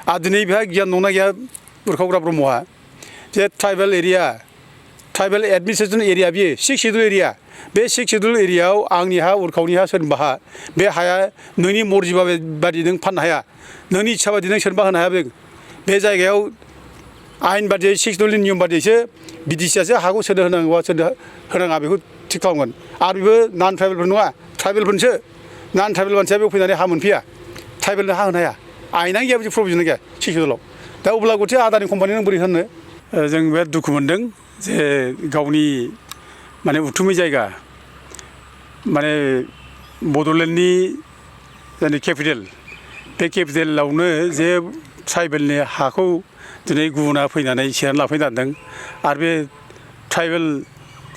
दिनै बेहा गियान दंना गैया उरखावग्रा ब्रह्महा जे tribal area tribal administration area बियो 6 शेड्युल एरिया बे 6 शेड्युल एरियायाव आंनि हा उरखावनि हा सोरनिबा हा बे हाया नोंनि मर्जि बादि नों फाननो हाया नोंनि इच्छा बादि नों सोरनोबा होनो हाया बे जायगायाव आयेन बादियै 6 शेड्युलनि नियम बादियैसो बिटिसिआसो हाखौ सोरनो होनांगौआ सोरनो होनाङा बेखौ थिग खालामगोन आरो बेबो नन ट्राइबेलफोर नङा ट्राइबेलफोरसो नन ट्राइबेल मानसिया बेयाव फैनानै हा मोनफैया ट्राइबेलनो हा होनो हाया आयेनानो गैया बिदि प्रभिजन गैया 6 शेड्युलाव दा अब्ला गथे आदानि कम्पानि नों बोरै होनो जों बे दुखु मोनदों जे गावनि माने उथुमै जायगा माने बड'लेण्डनि जायनि केपिटेल बे केपिटेलावनो जे ट्राइबेलनि हाखौ दिनै गुबुना फैनानै सेनानै लाफैनो नागिरदों आरो बे ट्राइबेल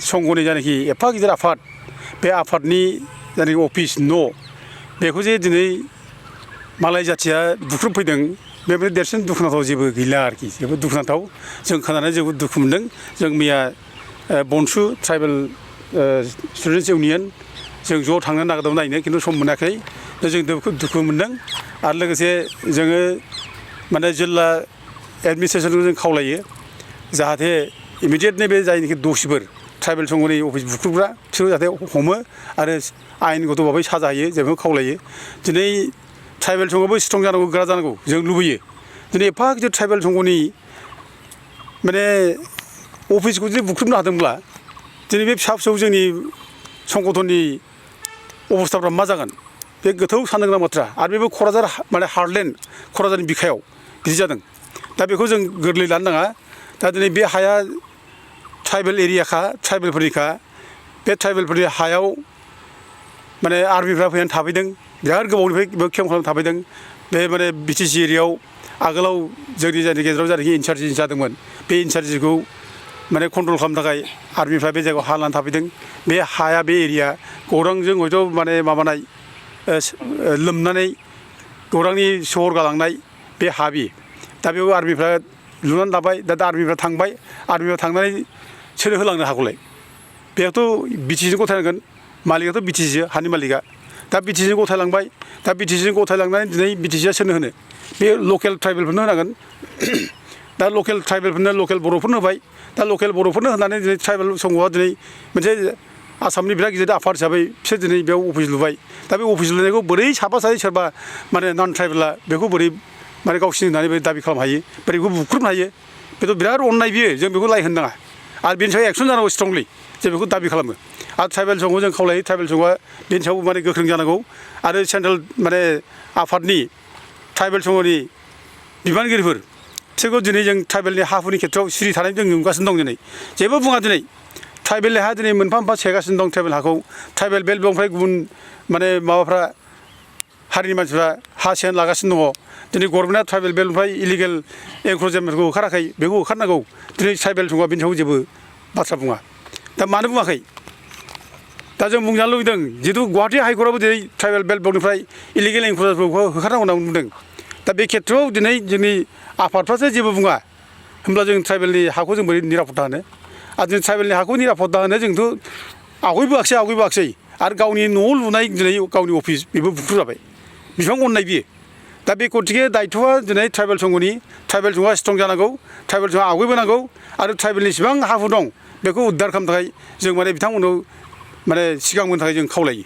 संघनि जायनाखि एफा गिदिर आफाद बे आफादनि जायनाखि अफिस न' बेखौ जे दिनै मालाय जाथिया बुख्रुबफैदों बेबायदि देरसिन दुखुनांथाव जेबो गैला आरोखि जोबोद दुखुनांथाव जों खोनानानै जोबोद दुखु मोनदों जों मैया बनसु ट्राइबेल स्टुडेन्टस इउनियन जों ज' थांनो नागिरदोंमोन नायनो खिन्थु सम मोनाखै दा जों दुखु मोनदों आरो लोगोसे जोङो माने जिल्ला एडमिनिस्ट्रेसनखौ जों खावलायो जाहाथे इमिडियेटलि बे जायनाखि दसिफोर ट्राइबेल संघनि अफिस बुख्रुबग्रा बिसोर जाहाथे हमो आरो आयेनगत भाबै साजा होयो जों बेखौ खावलायो दिनै ट्राइबेल संघआबो स्ट्रं जानांगौ गोरा जानांगौ जों लुबैयो दिनै एफा गिदिर ट्राइबेल संघनि माने अफिसखौ जुदि बुख्रुबनो हादोंब्ला दिनै बे फिसा फिसौ जोंनि संगठननि अबस्थाफ्रा मा जागोन बे गोथौ साननो गोनां बाथ्रा आरो बेबो क'क्राझार माने हार्टलेण्ड क'क्राझारनि बिखायाव बिदि जादों दा बेखौ जों गोरलै लानो नाङा दा दिनै बे हाया ट्राइबेल एरियाखा ट्राइबेलफोरनिखा बे ट्राइबेलफोरनि हायाव माने आर्मिफ्रा फैनानै थाफैदों बिराद गोबावनिफ्राय केम्प खालामनानै थाफैदों बे माने बिटिसि एरियायाव आगोलाव जोंनि जायनि गेजेराव जायनाखि इनचार्ज जादोंमोन बे इनचार्जखौ माने कन्ट्रल खालामनो थाखाय आर्मिफ्रा बे जायगायाव हा लानानै थाफैदों बे हाया बे एरिया गौरांजों हयथ' माने माबानाय लोमनानै गौरांनि सहर गालांनाय बे हा बि दा बेयाव आर्मिफ्रा लुनानै लाबाय दा आर्मिफ्रा थांबाय आर्मिफ्रा थांनानै सोर होलांनो हाखौलाय बेयावथ' बिटिसिजों गथायनांगोन मालिकआथ' बिटिसि हानि मालिकआ दा बिटिसिजों गथायलांबाय दा बिटिसिजों गथायलांनानै दिनै बिटिसिआ सोरनो होनो बे लकेल ट्राइबेलफोरनो होनांगोन दा लकेल ट्राइबेलफोरनो लकेल बर'फोरनो होबाय दा लकेल बर'फोरनो होनानै दिनै ट्राइबेल संघआ दिनै मोनसे आसामनि बिराद गिदिर आफाद हिसाबै बिसोर दिनै बेयाव अफिस लुबाय दा बे अफिस लुनायखौ बोरै साफा सानै सोरबा माने नन ट्राइबेला बेखौ बोरै माने गावसिनि होननानै बे दाबि खालामनो हायो बोरै बेखौ बुख्रुबनो हायो बेथ' बिराद अननाय बियो जों बेखौ लाय होनो नाङा आरो बेनि सायाव एक्सन जानांगौ स्ट्रंलि जों बेखौ दाबि खालामो आरो ट्राइबेल संघखौ जों खावलायो ट्राइबेल संघआ बेनि सायाव माने गोख्रों जानांगौ आरो सेन्ट्रेल माने आफादनि ट्राइबेल संघनि बिबानगिरिफोर बिसोरखौ दिनै जों ट्राइबेलनि हा हुनि खेथ्रआव सिरि थानाय जों नुगासिनो दं दिनै जेबो बुङा दिनै ट्राइबेलनि हा दिनै मोनफा मोनफा सेगासिनो दं ट्राइबेल हाखौ ट्राइबेल बेल्ट बेनिफ्राय गुबुन माने माबाफ्रा हारिनि मानसिफ्रा हा सेन लागासिनो दङ दिनै गभर्नमेन्टआ ट्राइबेल बेल्टनिफ्राय इलिगेल एनक्रचमेन्टखौ होखाराखै बेखौ होखारनांगौ दिनै ट्राइबेल संघआ बेनि सायाव जेबो बाथ्रा बुङा दा मानो बुङाखै दा जों बुंजानो लुबैदों जिहेतु गुवाहाटि हाइकर्टआबो दिनै ट्राइबेल बेल्ट बेल्टनिफ्राय इलिगेल एनक्रचमेन्टखौ होखारनांगौ होनना बुंदों दा बे खेथ्रआव दिनै जोंनि आफादफ्रासो जेबो बुङा होमब्ला जों ट्राइबेलनि हाखौ जों बोरै निरापत्ता होनो आरो जों ट्राइबेलनि हाखौ निरापत्ता होनो जोंथ' आवगायबोआखिसै आरो गावनि न'आव लुनाय दिनै गावनि अफिस बेबो बुख्रुब जाबाय बेसेबां अननाय बियो दा बे गतिके दायथ'आ दिनै ट्राइबेल संघनि ट्राइबेल संघआ स्ट्रं जानांगौ ट्राइबेल संघआ आवगायबोनांगौ आरो ट्राइबेलनि जेसेबां हा हु दं बेखौ उद्धार खालामनो थाखाय जों माने बिथांमोननाव माने सिगांबोनो थाखाय जों खावलायो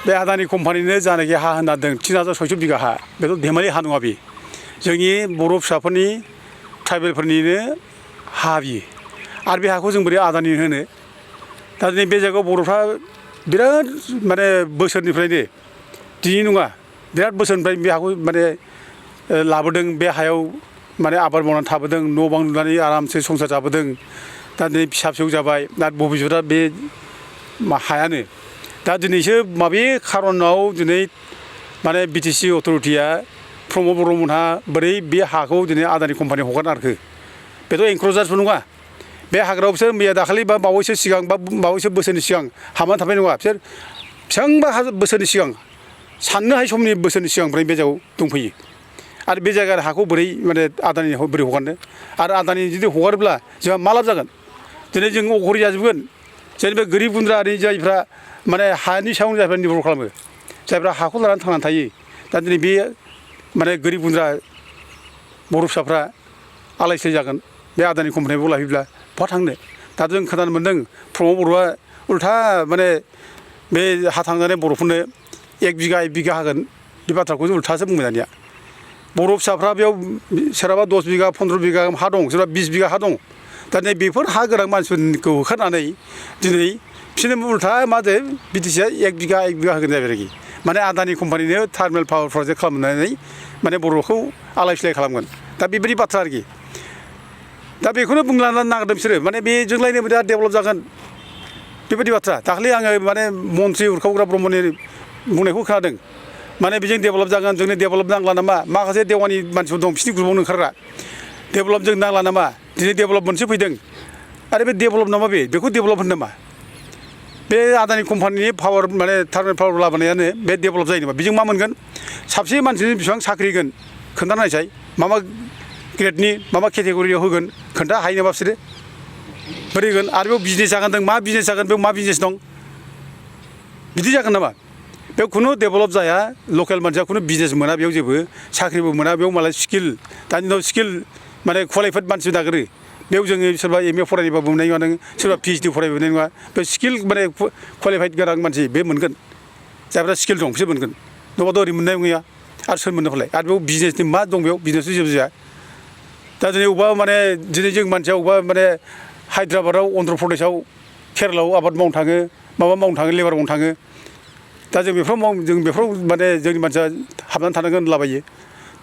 बे आदानि कम्पानिनो जानाखि हा होना दों 3600 बिगा हा बेथ' धेमालि हा नङा बे जोंनि बर' फिसाफोरनि ट्राइबेलफोरनिनो हा बियो आरो बे हाखौ जों बोरै आदानि होनो दा दिनै बे जायगायाव बर'फ्रा बिराद माने बोसोरनिफ्रायनो दिनै नङा बिराद बोसोरनिफ्राय बे हाखौ माने लाबोदों बे हायाव माने आबाद मावनानै थाबोदों न' बां लुनानै आरामसे संसार जाबोदों दा दिनै फिसा फिसौ जाबाय दा भबिष्यतआ बे हायानो दा दिनैसो माबे खारनाव दिनै माने बिटिसि अथ'रिटिया प्रमद बर'मोनहा बोरै बे हाखौ दिनै आदानि कम्पानि हगारना होखो बेथ' एनक्रचार्जबो नङा बे हाग्रायाव बिसोर मैया दाखालि बा बावैसो सिगां बा बावैसो बोसोरनि सिगां हाबनानै थाबाय नङा बिसोर बेसेबांबा बोसोरनि सिगां साननो हायै समनि बोसोरनि सिगांनिफ्राय बे जायगायाव दंफैयो आरो बे जायगानि हाखौ बोरै माने आदानि बोरै हगारनो आरो आदानि जुदि हगारोब्ला जोंहा मा लाब जागोन दिनै जों अघरि जाजोबगोन जेनेबा गोरिब गुन्द्रानि जायफ्रा माने हानि सायाव जायफ्रा निर्भर खालामो जायफ्रा हाखौ लानानै थांनानै थायो दा दिनै बे माने गोरिब गुन्द्रा बर' फिसाफ्रा आलाय सिलाय जागोन बे आदानि कम्पानियाव लाफैब्ला बहा थांनो दा जों खोनानो मोन्दों प्रमद बर'आ उल्था माने बे हा थांनानै बर'फोरनो 1 बिघा होगोन बे बाथ्राखौ उल्थासो बुंबाय दानिया बर' फिसाफ्रा बेयाव सोरहाबा 10 बिघा 15 बिघा हा दं सोरबा 20 बिघा हा दं दा नै बेफोर हा गोनां मानसिफोरखौ होखारनानै दिनै बिसोरनो उल्था मा जायो बिटिसिआ 1 बिघा होगोन जाबाय आरोखि माने आदानि कम्पानिनो थार्मेल पावार प्रजेक्ट खालामनानै माने बर'खौ आलाय सिलाय खालामगोन दा बेबायदि बाथ्रा आरोखि दा बेखौनो बुंलांनो नागिरदों बिसोरो माने बेजोंलायनो बिराद डेभेलप जागोन बेबायदि बाथ्रा दाखालि आङो माने मन्त्रि उरखावग्रा ब्रह्मनि बुंनायखौ खोनादों माने बेजों डेभेलप जागोन जोंनो डेभेलप नांला नामा माखासे देवानि मानसिफोर दं बिसिनि ग्रुपआवनो ओंखारग्रा डेभेलप जों नांला नामा दिनै डेभेलप मोनसे फैदों आरो बे डेभेलप नामा बेखौ डेभेलप होनो नामा बे आदानि कम्पानिनि पावार माने थार्मेल पावार लाबोनायानो बे डेभेलप जायो नामा बेजों मा मोनगोन साबसे मानसिनि बेसेबां साख्रि होगोन खोन्थानायसाय मा ग्रेडनि मा केटेगरियाव होगोन खोन्था हायो नामा बिसोरो बोरै होगोन आरो बेयाव बिजनेस जागोन मा बिजनेस जागोन बेयाव मा बिजनेस दं बिदि जागोन नामा बेयाव खुनु डेभेलप जाया लकेल मानसिया खुनु बिजनेस मोना बेयाव जेबो साख्रिबो मोना बेयाव मालाय स्किल दानि दिनाव स्किल माने क्वालिफाइड मानसि नागिरो बेयाव जोङो सोरबा MA फरायबाबो मोननाय नङा नों सोरबा PhD फरायबाबो मोननाय नङा बे स्किल माने क्वालिफाइड गोनां मानसि बे मोनगोन जायफ्रा स्किल दं बिसोर मोनगोन नङाबाथ' ओरै मोननाय नङा आरो सोर मोननो फालाय आरो बेयाव बिजनेसनि मा दं बेयाव बिजनेसनि जेबो जाया दा दिनै अबेबा माने दिनै जों मानसिया अबेबा माने हायद्राबादाव अन्ध्र प्रदेशआव केरेलायाव आबाद मावनो थाङो माबा मावनो थाङो लेबार मावनो थाङो दा जों बेफोराव माने जोंनि मानसिया हाबनानै थानांगोन होनलाबायो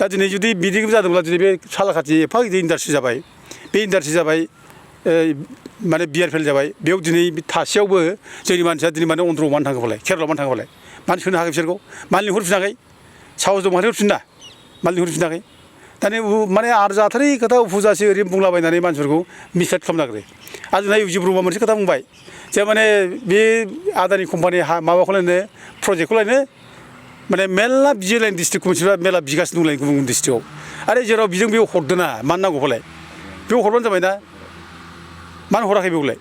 दा दिनै जुदि बिदि जादोंब्ला दिनै बे सालाकाथि एफा गिदिर इन्डास्ट्रि जाबाय बे इन्डास्ट्रि जाबाय माने BRPL जाबाय बेयाव दिनै थासेयावबो जोंनि मानसिया दिनै माने अन्ध्रआव मानो थाङो फालाय केरेलायाव मानो थाङो फालाय मानो सोनो हायाखै बिसोरखौ मानो लिंहरफिनाखै साहस दं मानो हरफिना मानो लिंहरफिनाखै दानि माने आरो जाथारै खोथा फुजासो ओरैनो बुंलाबायनानै मानसिफोरखौ मिसलेट खालामनो नागिरो आरो जोंना इउजि ब्रह्मआ मोनसे खोथा बुंबाय जे माने बे आदानि कम्पानि माबाखौलायनो प्रजेक्टखौलायनो माने मेरला बिजोलायनो डिस्ट्रिक्ट मोनसेफ्रा मेरला बिगासिनो दंलाय गुबुन गुबुन डिस्ट्रिक्टआव आरो जेराव बिजों बेयाव हरदोना मानो नांगौ फालाय बेयाव हरबानो जाबाय ना मानो हराखै बेयावलाय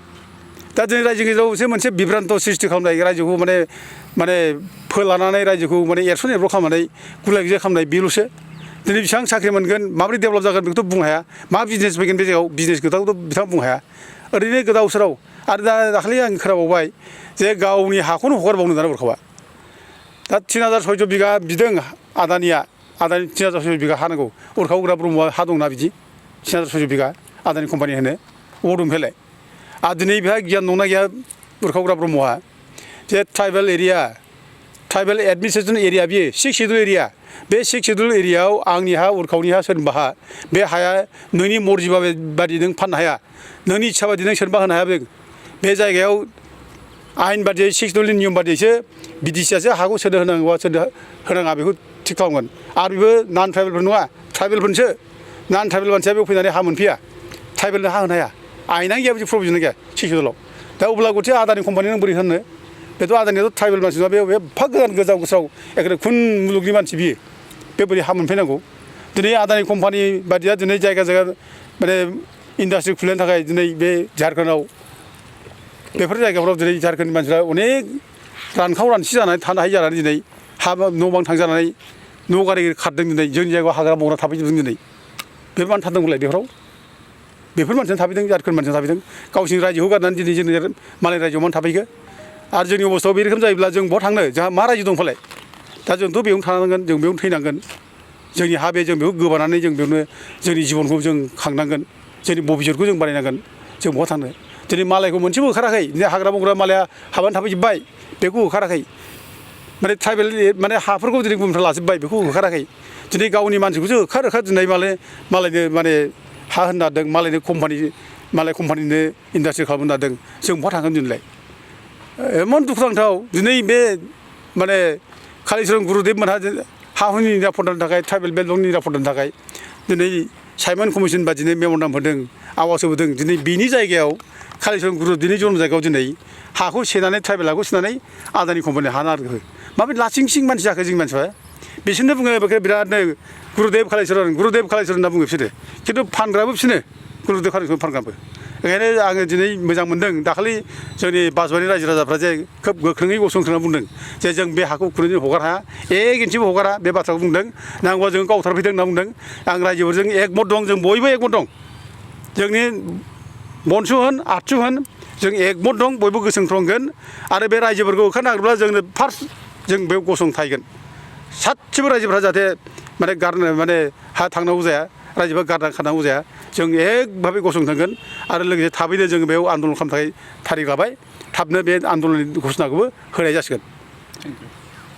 दा दिनै रायजो गेजेरावसो मोनसे बिभ्रान्त सृष्टि खालामनाय रायजोखौ माने फोलानानै रायजोखौ माने एरसन एरब्र खालामनानै गुलाय गुजाय खालामनाय बेल'सो दिनै बेसेबां साख्रि मोनगोन माबोरै डेभेलप जागोन बेखौथ' बुंनो हाया मा बिजनेस फैगोन बे जायगायाव बिजनेस खोथाखौथ' बिथाङा बुंनो हाया ओरैनो गोदाव सोराव आरो दाखालि आं खोनाबावबाय जे गावनि हाखौनो हगारबावनो दाना उरखावा दा 3600 बिघा बिदों आदानि 3600 बिघा हा नांगौ उरखावग्रा ब्रह्मआ हा दंना बिदि 3600 बिघा आदानि कम्पानि होनो अबाव दं बेलाय आरो दिनै बेहा गियान दंना गैया उरखावग्रा ब्रह्मआ जे ट्राइबेल एडमिनिस्ट्रेसन एरिया बियो 6 शिड्युल एरिया बे 6 शिड्युल एरियायाव आंनि हा उरखावनि हा सोरनिबा हा बे हाया नोंनि मर्जि बादि नों फाननो हाया नोंनि इच्छा बादि नों सोरनोबा होनो हाया बे जायगायाव आयेन बादियै 6 शिड्युलनि नियम बादियैसो बिटिसिआसो हाखौ सोरनो होनांगौबा सोरनो होनाङा बेखौ थिग खालामगोन आरो बेबो नन ट्राइबेलफोर नङा ट्राइबेलफोरसो नन ट्राइबेल मानसिया बेयाव फैनानै हा मोनफैया ट्राइबेलनो हा होनो हाया आयेनानो गैया बिदि प्रभिजन गैया 6 शिड्युलाव दा अब्ला गथे आदानि कम्पानि नों बोरै होनो बेथ' आदानियाथ' ट्राइबेल मानसि नङा बे एफा गोजाव गोसाव एखेबारे खुन मुलुगनि मानसि बियो बे बोरै हा मोनफैनांगौ दिनै आदानि कम्पानि बादिया दिनै जायगा माने इन्डास्ट्रि खुलिनो थाखाय दिनै बे झारखन्डआव बेफोर जायगाफ्राव दिनै झारखन्डनि मानसिफ्रा अनेक रानखाव रानसि जानानै थानो हायि जानानै दिनै हा न' बां थांजानानै न' गारि खारदों दिनै जोंनि जायगायाव हाग्रा बंग्रा थाफैजोबदों दिनै बेफोर मानो थादोंमोनलाय बेफोर मानसियानो थाफैदों झारखन्ड मानसियानो थाफैदों गावसिनि रायजोखौ गारनानै दिनै जोंनि मालाय रायजोआव मानो थाफैखो आरो जोंनि अबस्थायाव बे रोखोम जायोब्ला जों बहा थांनो जोंहा मा रायजो दं फालाय दा जोंथ' बेयावनो थानांगोन जों बेयावनो थैनांगोन जोंनि हा बे जों बेखौ गोबानानै जों बेयावनो जोंनि जिबनखौ जों खांनांगोन जोंनि भबिष्यतखौ जों बानायनांगोन जों बहा थांनो दिनै मालायखौ मोनसेबो होखाराखै दिनै हाग्रा बंग्रा मालाया हाबानो थाफैजोब्बाय बेखौ होखाराखै माने ट्राइबेल माने हाफोरखौ दिनै गुबुनफ्रा लाजोब्बाय बेखौ होखाराखै दिनै गावनि मानसिखौसो होखार दिनै मालायनो माने हा होनो नागिरदों मालायनो कम्पानिनो इन्डास्ट्रि खालामनो नागिरदों जों बहा थांगोन दिनैलाय एमन दुखुनांथाव दिनै बे माने कालिचरन गुरुदेब मोनहा हा हुनि निरापत्तानि थाखाय ट्राइबेल बेल्टनि निरापत्तानि थाखाय दिनै साइमन कमिसन बादिनो मेम'रेन्डाम होदों आवाज होबोदों दिनै बिनि जायगायाव कालिचरन गुरुदेबनि जन्म जायगायाव दिनै हाखौ सेनानै ट्राइबेल हाखौ सेनानै आदानि कम्पानि हा नागिरो माबे लासिं सिं मानसि जाखो जोंनि मानसिफ्रा बिसोरनो बुङो बेखौ बिरादनो गुरुदेब कालिचरन होनना बुङो बिसोरो खिन्थु फानग्राबो बिसोरनो गुरुदेब कालिचरन फानग्राबो ओंखायनो आङो दिनै मोजां मोनदों दाखालि जोंनि बासबारि रायजो राजाफ्रा जे खोब गोख्रोङै गसंथाना बुंदों जे जों बे हाखौ खुनुदिन हगार हाया एक इन्सिबो हगारा बे बाथ्राखौ बुंदों नांगौबा जों गावथारफैदों होनना बुंदों आं रायजोफोरजों एकमत दं जों बयबो एकमत दं जोंनि बनसु होन आथसु होन जों एकमत दं बयबो गोसोखांगोन आरो बे रायजोफोरखौ होखारनो नागिरब्ला जोंनो फार्स्ट जों बेयाव गसंथायगोन सासेबो रायजोफ्रा जाहाथे माने हा थांनांगौ जाया रायजोफ्रा गारना खारनांगौ जाया जों एकभाबे गसंथांगोन आरो लोगोसे थाबैनो जोङो बेयाव आन्दलन खालामनो थाखाय थारिख लाबाय थाबनो बे आन्दलननि घोषणाखौबो होनाय जासिगोन।